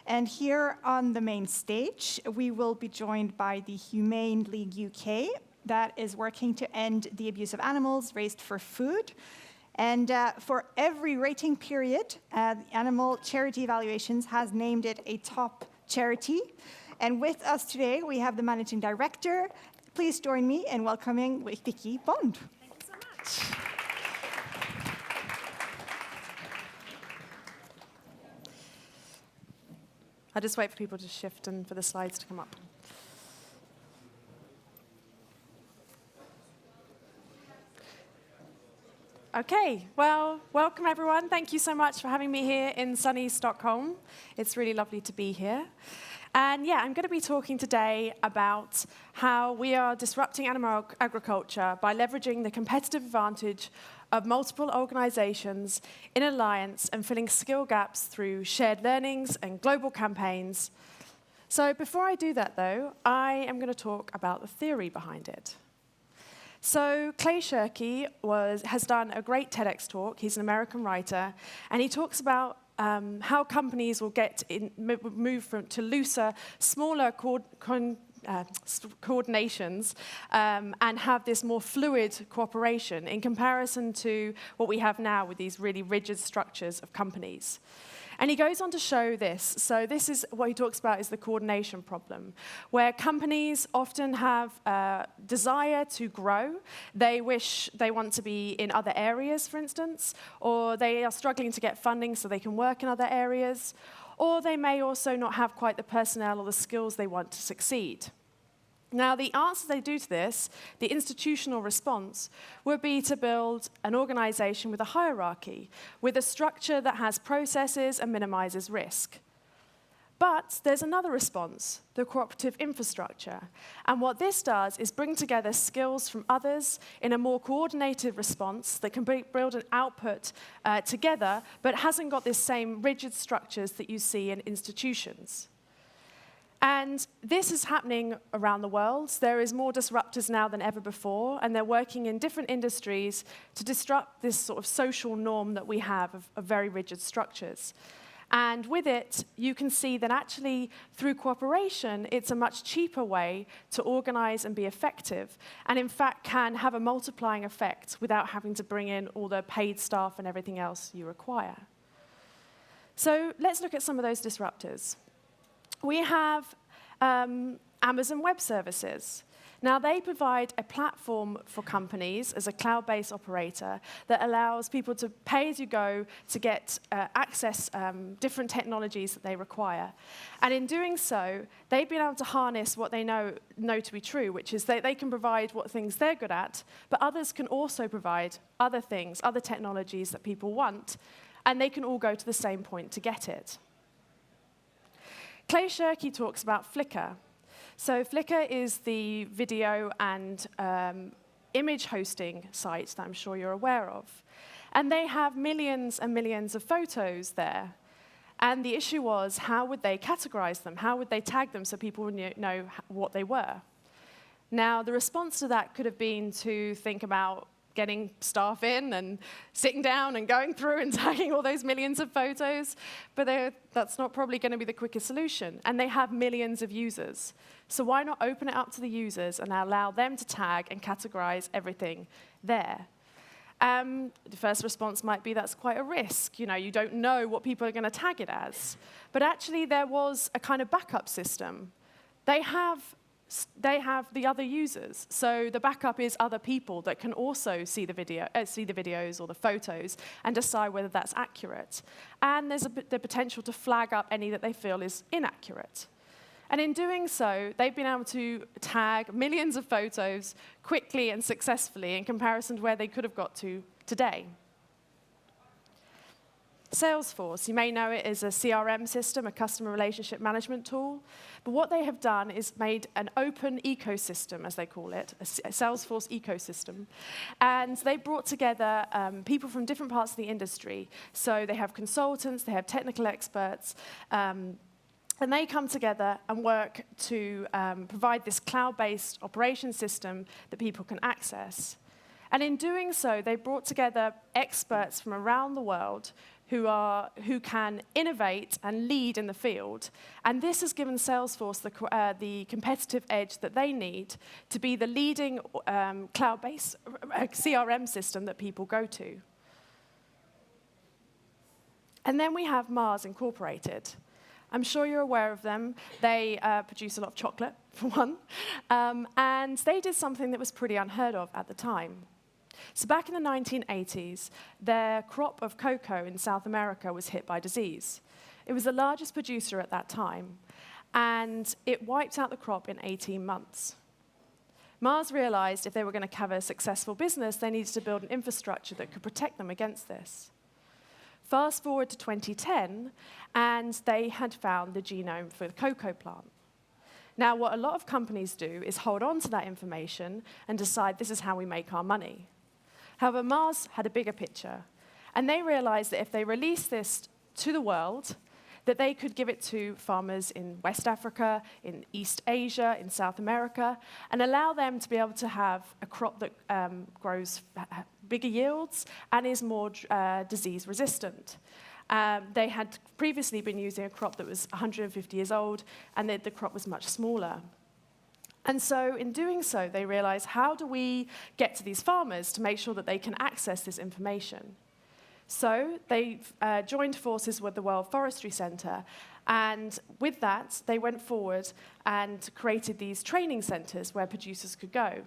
And here on the main stage, we will be joined by the Humane League UK, that is working to end the abuse of animals raised for food. And for every rating period, the Animal Charity Evaluations has named it a top charity. And with us today, we have the Managing Director. Please join me in welcoming Vicky Bond. Thank you so much. I'll just wait for people to shift and for the slides to come up. Okay, well, welcome everyone. Thank you so much for having me here in sunny Stockholm. It's really lovely to be here. And yeah, I'm going to be talking today about how we are disrupting animal agriculture by leveraging the competitive advantage of multiple organizations in alliance and filling skill gaps through shared learnings and global campaigns. So before I do that, though, I am going to talk about the theory behind it. So Clay Shirky has done a great TEDx talk. He's an American writer, and he talks about how companies will move to looser, smaller coordinations and have this more fluid cooperation in comparison to what we have now with these really rigid structures of companies. And he goes on to show this. So this is what he talks about is the coordination problem, where companies often have a desire to grow. They want to be in other areas, for instance, or they are struggling to get funding so they can work in other areas, or they may also not have quite the personnel or the skills they want to succeed. Now, the answer they do to this, the institutional response, would be to build an organization with a hierarchy, with a structure that has processes and minimizes risk. But there's another response, the cooperative infrastructure. And what this does is bring together skills from others in a more coordinated response that can build an output together, but hasn't got this same rigid structures that you see in institutions. And this is happening around the world. There is more disruptors now than ever before, and they're working in different industries to disrupt this sort of social norm that we have of very rigid structures. And with it, you can see that actually, through cooperation, it's a much cheaper way to organize and be effective, and in fact can have a multiplying effect without having to bring in all the paid staff and everything else you require. So let's look at some of those disruptors. We have Amazon Web Services. Now, they provide a platform for companies as a cloud-based operator that allows people to pay as you go to get access different technologies that they require. And in doing so, they've been able to harness what they know to be true, which is they can provide what things they're good at, but others can also provide other things, other technologies that people want, and they can all go to the same point to get it. Clay Shirky talks about Flickr. So Flickr is the video and image hosting site that I'm sure you're aware of. And they have millions and millions of photos there. And the issue was, how would they categorize them? How would they tag them so people would know what they were? Now, the response to that could have been to think about getting staff in and sitting down and going through and tagging all those millions of photos, but that's not probably going to be the quickest solution. And they have millions of users. So why not open it up to the users and allow them to tag and categorize everything there? The first response might be that's quite a risk. You don't know what people are going to tag it as. But actually, there was a kind of backup system. They have the other users. So the backup is other people that can also see the videos or the photos and decide whether that's accurate. And there's the potential to flag up any that they feel is inaccurate. And in doing so, they've been able to tag millions of photos quickly and successfully in comparison to where they could have got to today. Salesforce, you may know it as a CRM system, a customer relationship management tool. But what they have done is made an open ecosystem, as they call it, a Salesforce ecosystem. And they brought together people from different parts of the industry. So they have consultants, they have technical experts, and they come together and work to provide this cloud-based operation system that people can access. And in doing so, they brought together experts from around the world who can innovate and lead in the field. And this has given Salesforce the competitive edge that they need to be the leading cloud-based CRM system that people go to. And then we have Mars Incorporated. I'm sure you're aware of them. They produce a lot of chocolate, for one. And they did something that was pretty unheard of at the time. So back in the 1980s, their crop of cocoa in South America was hit by disease. It was the largest producer at that time, and it wiped out the crop in 18 months. Mars realized if they were going to have a successful business, they needed to build an infrastructure that could protect them against this. Fast forward to 2010, and they had found the genome for the cocoa plant. Now, what a lot of companies do is hold on to that information and decide this is how we make our money. However, Mars had a bigger picture, and they realized that if they released this to the world, that they could give it to farmers in West Africa, in East Asia, in South America, and allow them to be able to have a crop that grows bigger yields and is more disease resistant. They had previously been using a crop that was 150 years old, and the crop was much smaller. And so in doing so, they realized, how do we get to these farmers to make sure that they can access this information? So they joined forces with the World Forestry Center, and with that, they went forward and created these training centers where producers could go.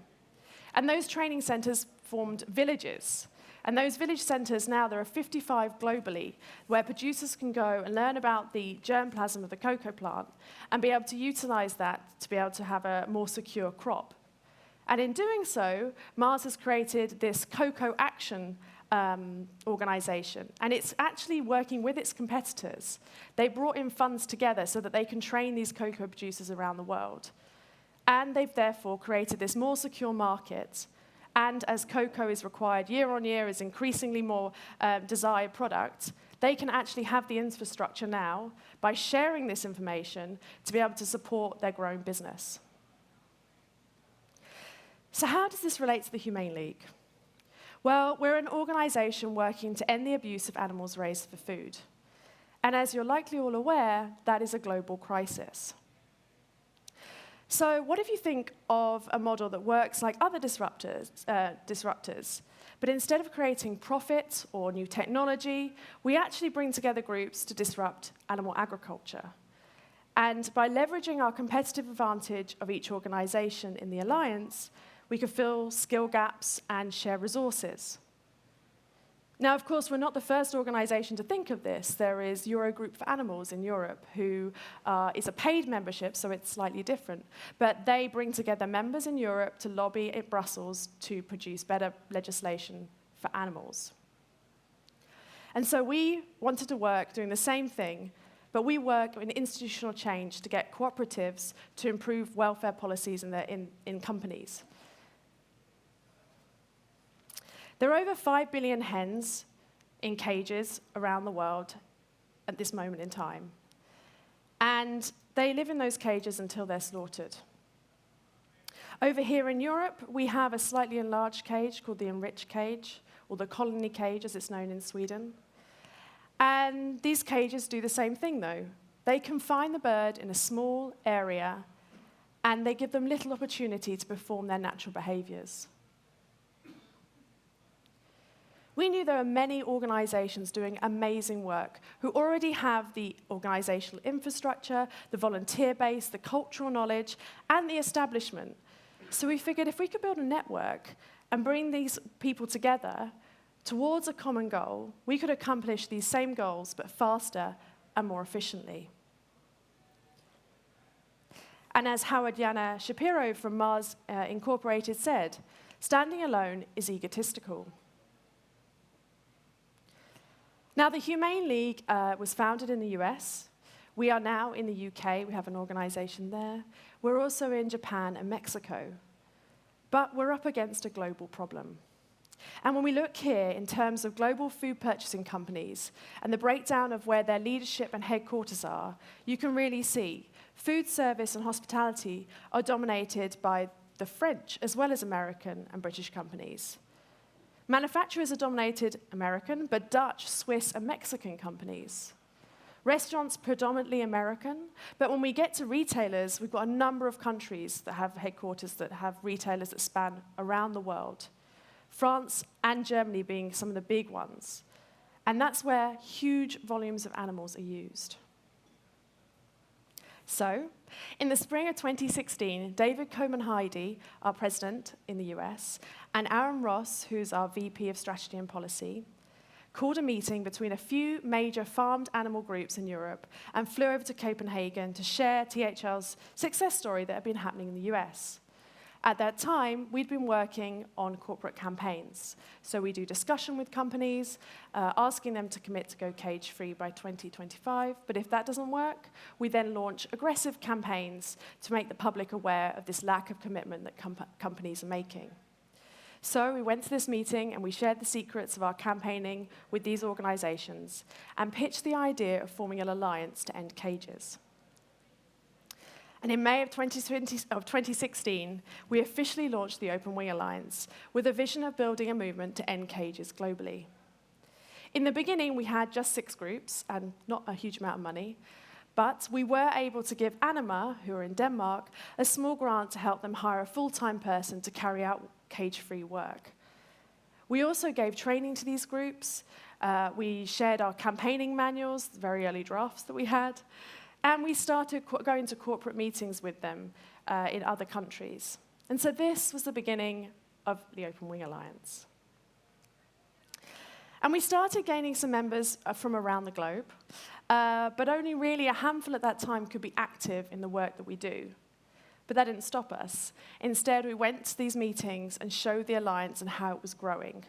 And those training centers formed villages. And those village centers now, there are 55 globally, where producers can go and learn about the germplasm of the cocoa plant and be able to utilize that to be able to have a more secure crop. And in doing so, Mars has created this Cocoa Action organization, and it's actually working with its competitors. They brought in funds together so that they can train these cocoa producers around the world. And they've therefore created this more secure market. And as cocoa is required year on year, is increasingly more desired product, they can actually have the infrastructure now by sharing this information to be able to support their growing business. So how does this relate to the Humane League? Well, we're an organization working to end the abuse of animals raised for food. And as you're likely all aware, that is a global crisis. So what if you think of a model that works like other disruptors, but instead of creating profit or new technology, we actually bring together groups to disrupt animal agriculture. And by leveraging our competitive advantage of each organization in the alliance, we can fill skill gaps and share resources. Now, of course, we're not the first organization to think of this. There is Eurogroup for Animals in Europe, who is a paid membership, so it's slightly different. But they bring together members in Europe to lobby in Brussels to produce better legislation for animals. And so we wanted to work doing the same thing, but we work in institutional change to get cooperatives to improve welfare policies in companies. There are over 5 billion hens in cages around the world at this moment in time. And they live in those cages until they're slaughtered. Over here in Europe, we have a slightly enlarged cage called the enriched cage, or the colony cage as it's known in Sweden. And these cages do the same thing, though. They confine the bird in a small area, and they give them little opportunity to perform their natural behaviors. We knew there are many organizations doing amazing work who already have the organizational infrastructure, the volunteer base, the cultural knowledge, and the establishment. So we figured if we could build a network and bring these people together towards a common goal, we could accomplish these same goals, but faster and more efficiently. And as Howard Yana Shapiro from Mars Incorporated said, standing alone is egotistical. Now, the Humane League was founded in the US. We are now in the UK. We have an organization there. We're also in Japan and Mexico. But we're up against a global problem. And when we look here in terms of global food purchasing companies and the breakdown of where their leadership and headquarters are, you can really see food service and hospitality are dominated by the French as well as American and British companies. Manufacturers are dominated American, but Dutch, Swiss, and Mexican companies. Restaurants predominantly American, but when we get to retailers, we've got a number of countries that have headquarters that have retailers that span around the world. France and Germany being some of the big ones. And that's where huge volumes of animals are used. So, in the spring of 2016, David Coman-Heidi, our president in the US, and Aaron Ross, who's our VP of Strategy and Policy, called a meeting between a few major farmed animal groups in Europe and flew over to Copenhagen to share THL's success story that had been happening in the US. At that time, we'd been working on corporate campaigns. So we do discussion with companies, asking them to commit to go cage-free by 2025. But if that doesn't work, we then launch aggressive campaigns to make the public aware of this lack of commitment that companies are making. So we went to this meeting and we shared the secrets of our campaigning with these organizations and pitched the idea of forming an alliance to end cages. And in May of 2016, we officially launched the Open Wing Alliance with a vision of building a movement to end cages globally. In the beginning, we had just 6 groups and not a huge amount of money, but we were able to give Anima, who are in Denmark, a small grant to help them hire a full-time person to carry out cage-free work. We also gave training to these groups. We shared our campaigning manuals, the very early drafts that we had, and we started going to corporate meetings with them in other countries. And so this was the beginning of the Open Wing Alliance. And we started gaining some members from around the globe, but only really a handful at that time could be active in the work that we do. But that didn't stop us. Instead, we went to these meetings and showed the alliance and how it was growing.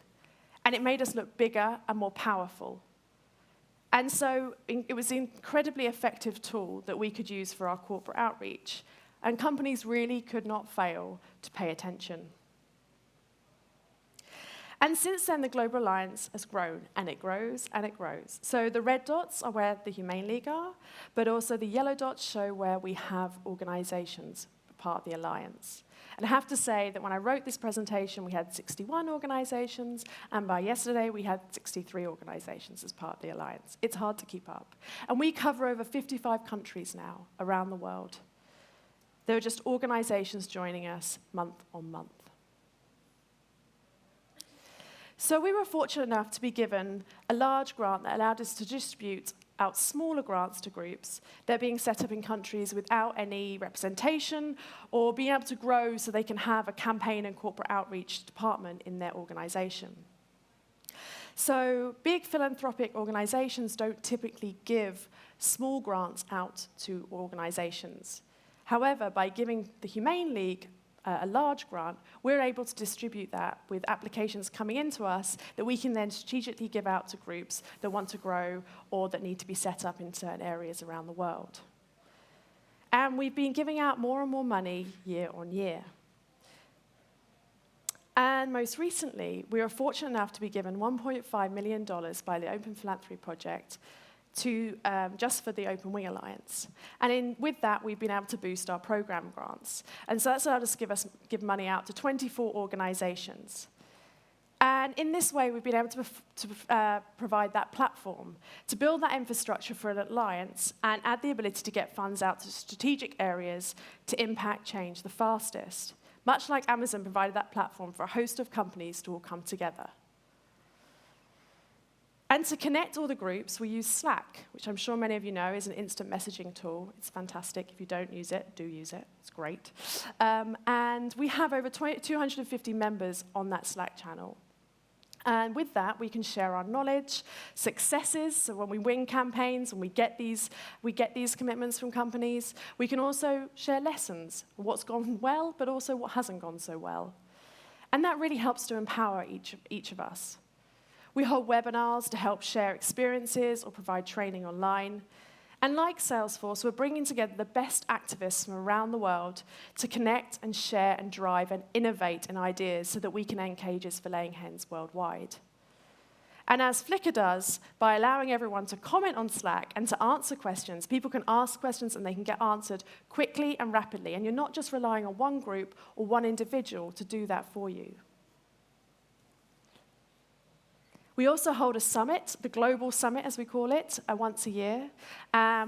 And it made us look bigger and more powerful. And so it was an incredibly effective tool that we could use for our corporate outreach. And companies really could not fail to pay attention. And since then, the Global Alliance has grown, and it grows, and it grows. So the red dots are where the Humane League are, but also the yellow dots show where we have organizations part of the alliance. And I have to say that when I wrote this presentation, we had 61 organizations, and by yesterday, we had 63 organizations as part of the alliance. It's hard to keep up. And we cover over 55 countries now around the world. There are just organizations joining us month on month. So we were fortunate enough to be given a large grant that allowed us to distribute out smaller grants to groups that are being set up in countries without any representation or being able to grow so they can have a campaign and corporate outreach department in their organization. So big philanthropic organizations don't typically give small grants out to organizations. However, by giving the Humane League a large grant, we're able to distribute that with applications coming into us that we can then strategically give out to groups that want to grow or that need to be set up in certain areas around the world. And we've been giving out more and more money year on year. And most recently, we were fortunate enough to be given $1.5 million by the Open Philanthropy Project just for the Open Wing Alliance. And with that, we've been able to boost our program grants. And so that's allowed us to give money out to 24 organizations. And in this way, we've been able to provide that platform, to build that infrastructure for an alliance, and add the ability to get funds out to strategic areas to impact change the fastest, much like Amazon provided that platform for a host of companies to all come together. And to connect all the groups, we use Slack, which I'm sure many of you know is an instant messaging tool. It's fantastic. If you don't use it, do use it. It's great. And we have over 250 members on that Slack channel. And with that, we can share our knowledge, successes. So when we win campaigns, when we get these commitments from companies, we can also share lessons, what's gone well, but also what hasn't gone so well. And that really helps to empower each of us. We hold webinars to help share experiences or provide training online. And like Salesforce, we're bringing together the best activists from around the world to connect and share and drive and innovate in ideas so that we can end cages for laying hens worldwide. And as Flickr does, by allowing everyone to comment on Slack and to answer questions, people can ask questions and they can get answered quickly and rapidly. And you're not just relying on one group or one individual to do that for you. We also hold a summit, the Global Summit as we call it, once a year.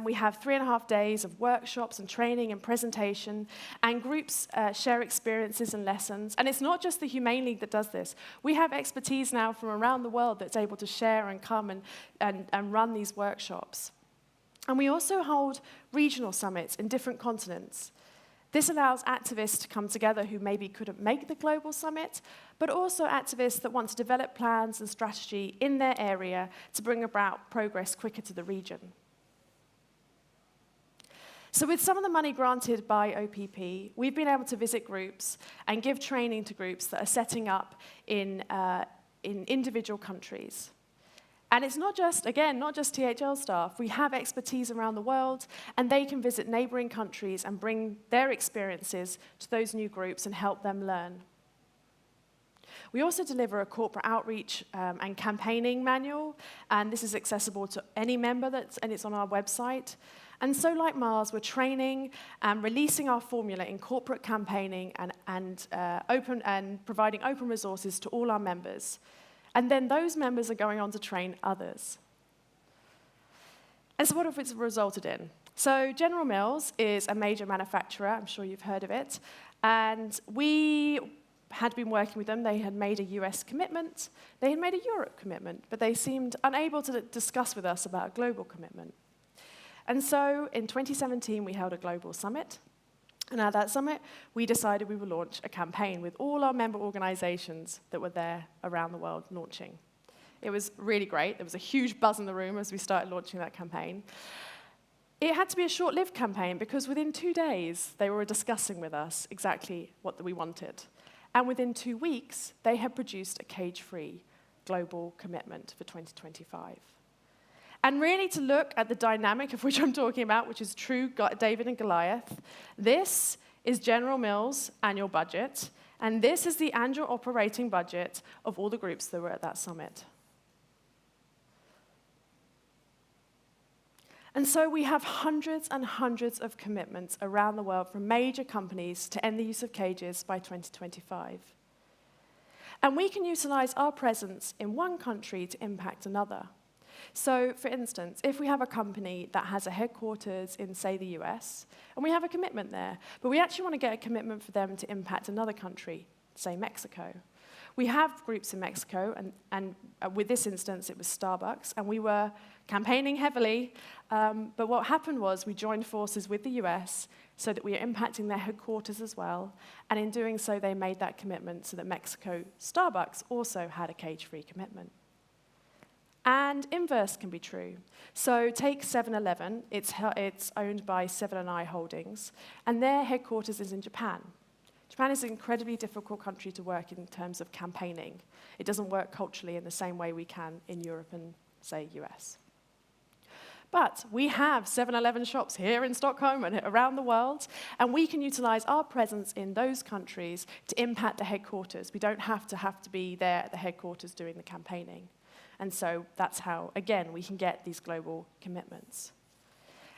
We have 3.5 days of workshops and training and presentation, and groups share experiences and lessons. And it's not just the Humane League that does this. We have expertise now from around the world that's able to share and come and run these workshops. And we also hold regional summits in different continents. This allows activists to come together who maybe couldn't make the global summit, but also activists that want to develop plans and strategy in their area to bring about progress quicker to the region. So with some of the money granted by OPP, we've been able to visit groups and give training to groups that are setting up in individual countries. And it's not just, again, not just THL staff. We have expertise around the world, and they can visit neighboring countries and bring their experiences to those new groups and help them learn. We also deliver a corporate outreach and campaigning manual, and this is accessible to any member, and it's on our website. And so, like Mars, we're training and releasing our formula in corporate campaigning and providing open resources to all our members. And then those members are going on to train others. And so what have it resulted in? So General Mills is a major manufacturer. I'm sure you've heard of it. And we had been working with them. They had made a US commitment. They had made a Europe commitment, but they seemed unable to discuss with us about a global commitment. And so in 2017, we held a global summit. And at that summit, we decided we would launch a campaign with all our member organizations that were there around the world launching. It was really great. There was a huge buzz in the room as we started launching that campaign. It had to be a short-lived campaign because within 2 days, they were discussing with us exactly what we wanted. And within 2 weeks, they had produced a cage-free global commitment for 2025. And really to look at the dynamic of which I'm talking about, which is true David and Goliath, this is General Mills' annual budget, and this is the annual operating budget of all the groups that were at that summit. And so we have hundreds and hundreds of commitments around the world from major companies to end the use of cages by 2025. And we can utilize our presence in one country to impact another. So, for instance, if we have a company that has a headquarters in, say, the US, and we have a commitment there, but we actually want to get a commitment for them to impact another country, say Mexico. We have groups in Mexico, and with this instance, it was Starbucks, and we were campaigning heavily, but what happened was we joined forces with the US so that we are impacting their headquarters as well, and in doing so, they made that commitment so that Mexico Starbucks also had a cage-free commitment. And inverse can be true. So take 7-Eleven, it's owned by 7&i Holdings, and their headquarters is in Japan. Japan is an incredibly difficult country to work in terms of campaigning. It doesn't work culturally in the same way we can in Europe and, say, US. But we have 7-Eleven shops here in Stockholm and around the world, and we can utilize our presence in those countries to impact the headquarters. We don't have to be there at the headquarters doing the campaigning. And so that's how, again, we can get these global commitments.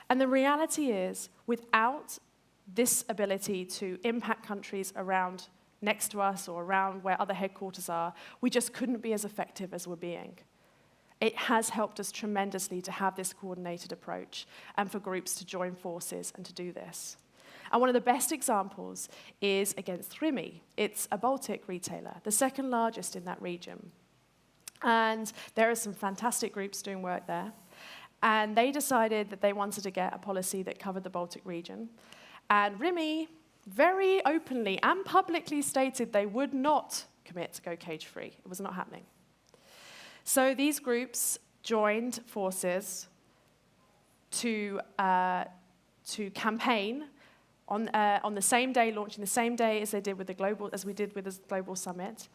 And the reality is, without this ability to impact countries around next to us or around where other headquarters are, we just couldn't be as effective as we're being. It has helped us tremendously to have this coordinated approach and for groups to join forces and to do this. And one of the best examples is against Rimi. It's a Baltic retailer, the second largest in that region. And there are some fantastic groups doing work there. And they decided that they wanted to get a policy that covered the Baltic region. And Rimi very openly and publicly stated they would not commit to go cage-free. It was not happening. So these groups joined forces to campaign on the same day, launching the same day as we did with the global summit.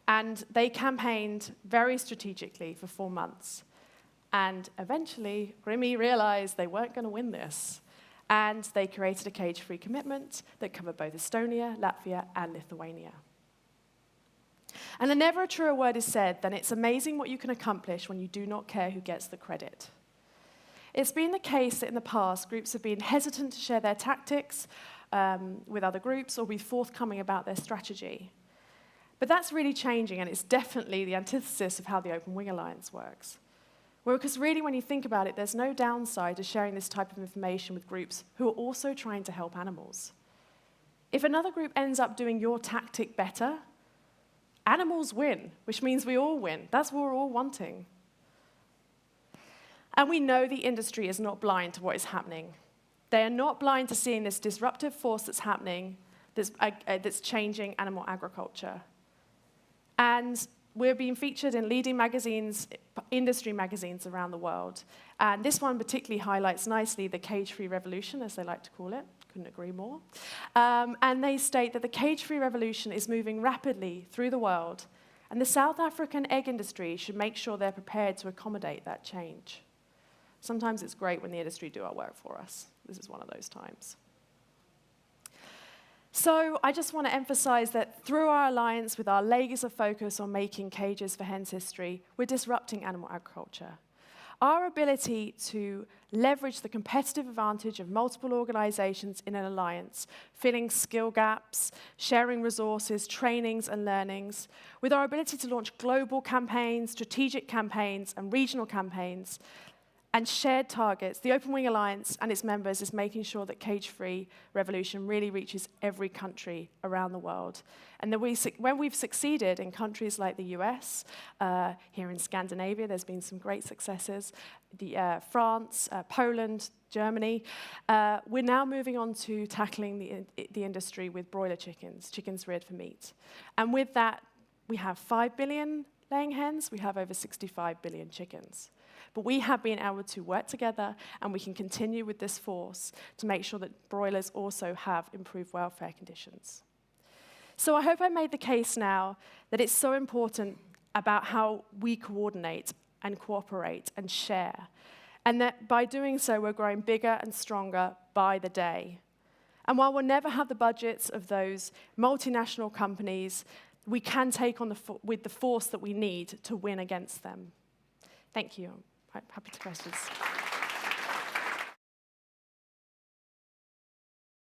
And they campaigned very strategically for 4 months. And eventually, Rimi realized they weren't going to win this. And they created a cage-free commitment that covered both Estonia, Latvia, and Lithuania. And never a truer word is said than it's amazing what you can accomplish when you do not care who gets the credit. It's been the case that in the past, groups have been hesitant to share their tactics with other groups or be forthcoming about their strategy. But that's really changing, and it's definitely the antithesis of how the Open Wing Alliance works. Well, because really, when you think about it, there's no downside to sharing this type of information with groups who are also trying to help animals. If another group ends up doing your tactic better, animals win, which means we all win. That's what we're all wanting. And we know the industry is not blind to what is happening. They are not blind to seeing this disruptive force that's happening, that's changing animal agriculture. And we're being featured in leading magazines, industry magazines around the world. And this one particularly highlights nicely the cage-free revolution, as they like to call it. Couldn't agree more. And they state that the cage-free revolution is moving rapidly through the world, and the South African egg industry should make sure they're prepared to accommodate that change. Sometimes it's great when the industry do our work for us. This is one of those times. So I just want to emphasize that through our alliance, with our laser focus on making cages for hens history, we're disrupting animal agriculture. Our ability to leverage the competitive advantage of multiple organizations in an alliance, filling skill gaps, sharing resources, trainings, and learnings, with our ability to launch global campaigns, strategic campaigns, and regional campaigns, and shared targets, the Open Wing Alliance and its members is making sure that cage-free revolution really reaches every country around the world. And that when we've succeeded in countries like the US, here in Scandinavia, there's been some great successes, France, Poland, Germany, we're now moving on to tackling the industry with broiler chickens reared for meat. And with that, we have 5 billion laying hens, we have over 65 billion chickens. But we have been able to work together, and we can continue with this force to make sure that broilers also have improved welfare conditions. So I hope I made the case now that it's so important about how we coordinate and cooperate and share, and that by doing so, we're growing bigger and stronger by the day. And while we'll never have the budgets of those multinational companies, we can take on with the force that we need to win against them. Thank you. I'm happy to questions.